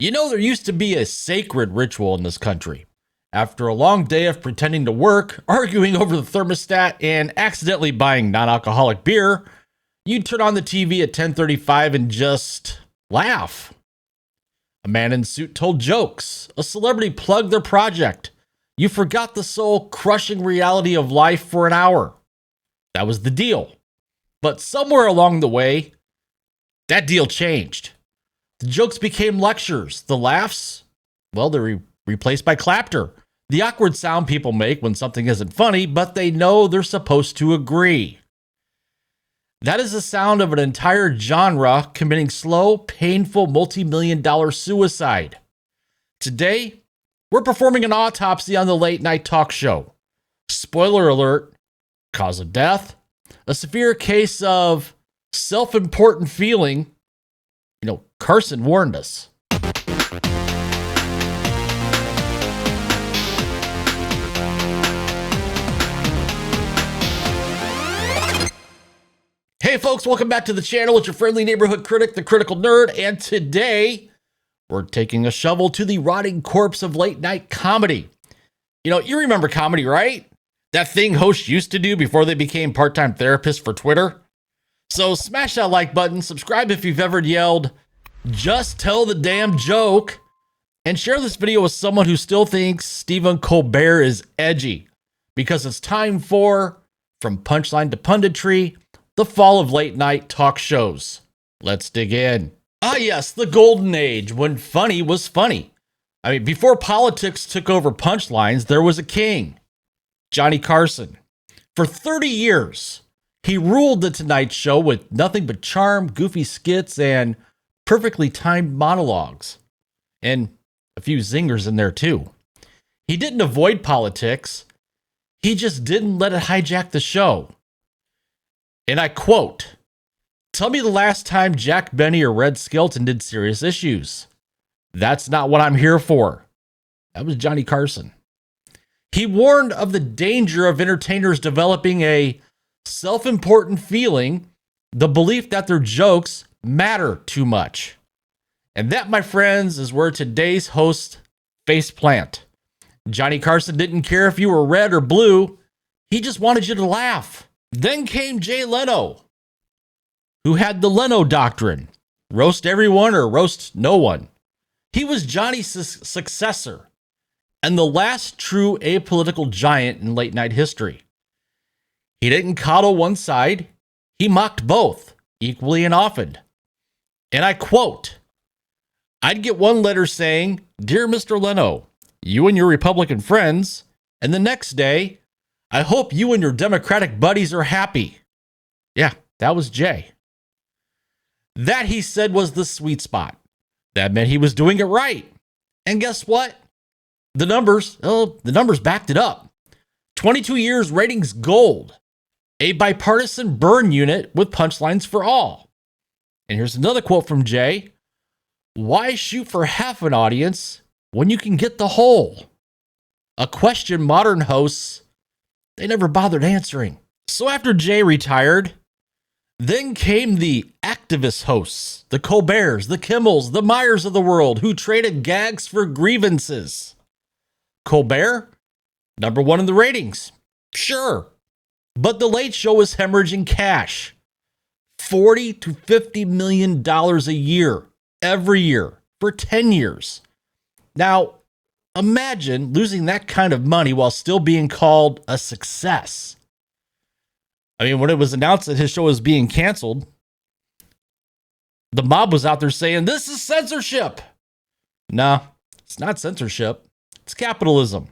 You know, there used to be a sacred ritual in this country. After a long day of pretending to work, arguing over the thermostat, and accidentally buying non-alcoholic beer, you'd turn on the TV at 10:35 and just laugh. A man in a suit told jokes. A celebrity plugged their project. You forgot the soul-crushing reality of life for an hour. That was the deal. But somewhere along the way, that deal changed. The jokes became lectures. The laughs, well, they're replaced by Clapter. The awkward sound people make when something isn't funny, but they know they're supposed to agree. That is the sound of an entire genre committing slow, painful, multi-million-dollar suicide. Today, we're performing an autopsy on the late-night talk show. Spoiler alert, cause of death, a severe case of self-important feeling. Carson warned us. Hey folks, welcome back to the channel. It's your friendly neighborhood critic, the Critical Nerd, and today we're taking a shovel to the rotting corpse of late night comedy. You remember comedy, right? That thing hosts used to do before they became part-time therapists for Twitter. So smash that like button, subscribe if you've ever yelled, "Just tell the damn joke," and share this video with someone who still thinks Stephen Colbert is edgy, because it's time for From Punchline to Punditry, the fall of late night talk shows. Let's dig in. Ah yes, the golden age when funny was funny. Before politics took over punchlines, there was a king, Johnny Carson. For 30 years, he ruled the Tonight Show with nothing but charm, goofy skits, and perfectly timed monologues. And a few zingers in there too. He didn't avoid politics. He just didn't let it hijack the show. And I quote, "Tell me the last time Jack Benny or Red Skelton did serious issues. That's not what I'm here for." That was Johnny Carson. He warned of the danger of entertainers developing a self-important feeling, the belief that their jokes matter too much. And that, my friends, is where today's hosts faceplant. Johnny Carson didn't care if you were red or blue. He just wanted you to laugh. Then came Jay Leno, who had the Leno doctrine. Roast everyone or roast no one. He was Johnny's successor and the last true apolitical giant in late night history. He didn't coddle one side. He mocked both, equally and often. And I quote, "I'd get one letter saying, 'Dear Mr. Leno, you and your Republican friends,' and the next day, 'I hope you and your Democratic buddies are happy.'" Yeah, that was Jay. That, he said, was the sweet spot. That meant he was doing it right. And guess what? The numbers backed it up. 22 years ratings gold. A bipartisan burn unit with punchlines for all. And here's another quote from Jay. "Why shoot for half an audience when you can get the whole?" A question modern hosts, they never bothered answering. So after Jay retired, then came the activist hosts, the Colberts, the Kimmels, the Meyers of the world, who traded gags for grievances. Colbert, number one in the ratings. Sure. But the Late Show is hemorrhaging cash. $40 to $50 million a year, every year, for 10 years. Now, imagine losing that kind of money while still being called a success. When it was announced that his show was being canceled, the mob was out there saying, "This is censorship." No, it's not censorship. It's capitalism.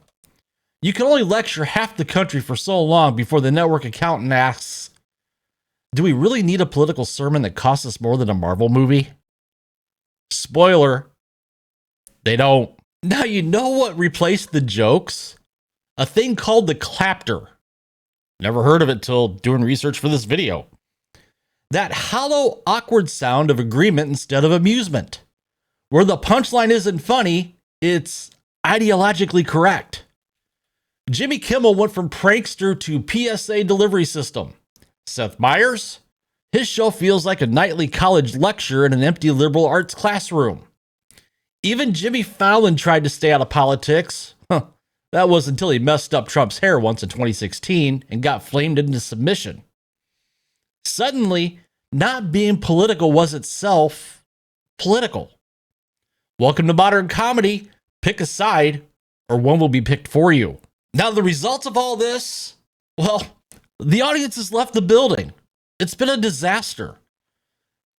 You can only lecture half the country for so long before the network accountant asks, "Do we really need a political sermon that costs us more than a Marvel movie?" Spoiler, they don't. Now, you know what replaced the jokes? A thing called the Clapter. Never heard of it till doing research for this video. That hollow, awkward sound of agreement instead of amusement. Where the punchline isn't funny, it's ideologically correct. Jimmy Kimmel went from prankster to PSA delivery system. Seth Meyers, his show feels like a nightly college lecture in an empty liberal arts classroom. Even Jimmy Fallon tried to stay out of politics. That was until he messed up Trump's hair once in 2016 and got flamed into submission. Suddenly, not being political was itself political. Welcome to modern comedy. Pick a side, or one will be picked for you. Now, the results of all this, well, the audience has left the building. It's been a disaster.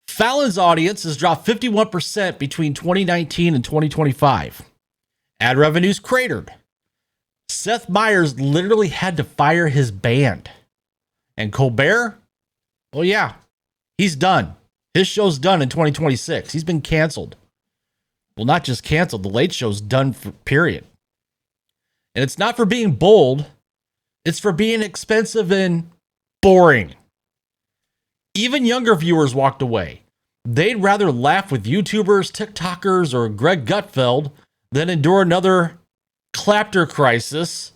Fallon's audience has dropped 51% between 2019 and 2025. Ad revenues cratered. Seth Meyers literally had to fire his band. And Colbert, well, yeah, he's done. His show's done in 2026. He's been canceled. Well, not just canceled. The Late Show's done, period. And it's not for being bold. It's for being expensive and boring. Even younger viewers walked away. They'd rather laugh with YouTubers, TikTokers, or Greg Gutfeld than endure another Clapter crisis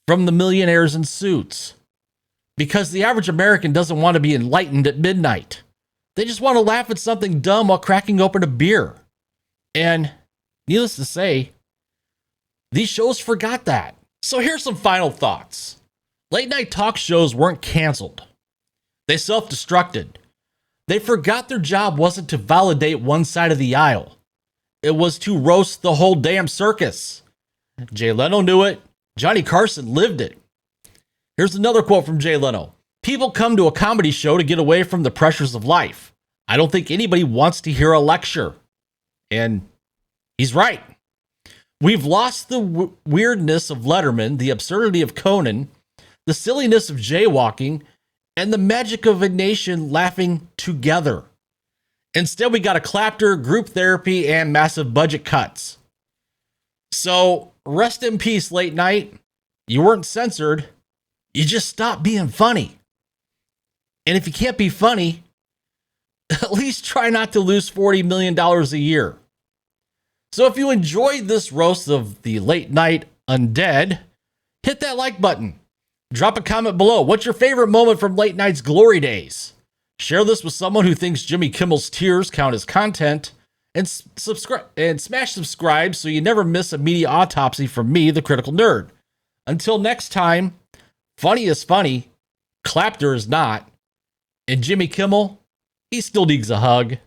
from the millionaires in suits. Because the average American doesn't want to be enlightened at midnight. They just want to laugh at something dumb while cracking open a beer. And needless to say, these shows forgot that. So here's some final thoughts. Late night talk shows weren't canceled. They self-destructed. They forgot their job wasn't to validate one side of the aisle. It was to roast the whole damn circus. Jay Leno knew it. Johnny Carson lived it. Here's another quote from Jay Leno. People come to a comedy show to get away from the pressures of life. I don't think anybody wants to hear a lecture. And he's right. We've lost the weirdness of Letterman, the absurdity of Conan, the silliness of jaywalking, and the magic of a nation laughing together. Instead, we got a Clapter, group therapy, and massive budget cuts. So, rest in peace, late night. You weren't censored. You just stopped being funny. And if you can't be funny, at least try not to lose $40 million a year. So if you enjoyed this roast of the late night undead, hit that like button. Drop a comment below. What's your favorite moment from late night's glory days? Share this with someone who thinks Jimmy Kimmel's tears count as content. And subscribe and smash subscribe so you never miss a media autopsy from me, the Critical Nerd. Until next time, funny is funny, Clapter is not, and Jimmy Kimmel, he still needs a hug.